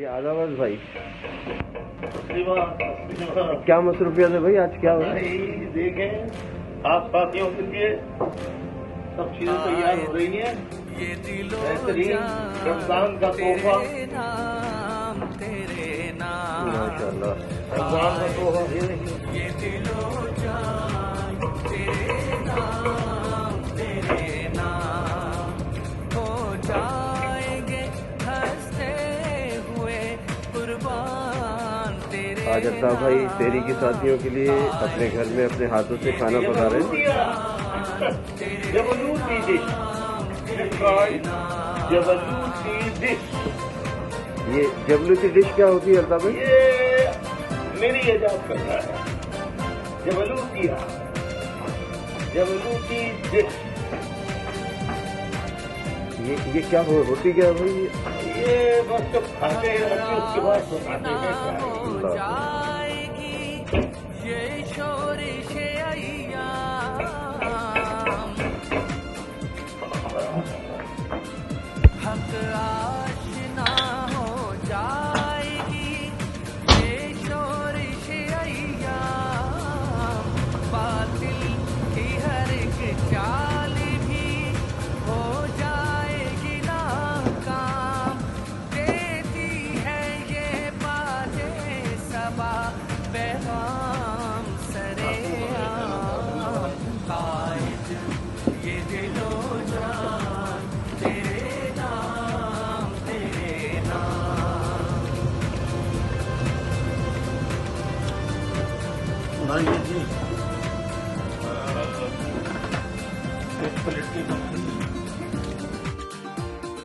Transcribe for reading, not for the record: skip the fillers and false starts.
जी आदाबाद भाई, क्या मसरूफियत है भाई, आज क्या हुआ? देखें खास साथियों के लिए सब चीजें तैयार हो रही हैं। बेहतरीन रमजान का तोहफा, माशाल्लाह रमजान का तोहफा ये देखिए। आज अल्ताफ भाई तेरी के साथियों के लिए अपने घर में अपने हाथों से खाना पका रहे हैं। जबलूती डिश, जबलूती डिश। ये जबलूती डिश क्या होती है अल्ताफ भाई? ये मेरी इजाद करता है। जबलूतिया, जबलूती डिश। ये क्या होती क्या है भाई? ये बस जब खाते हैं उसके बाद बताते हैं।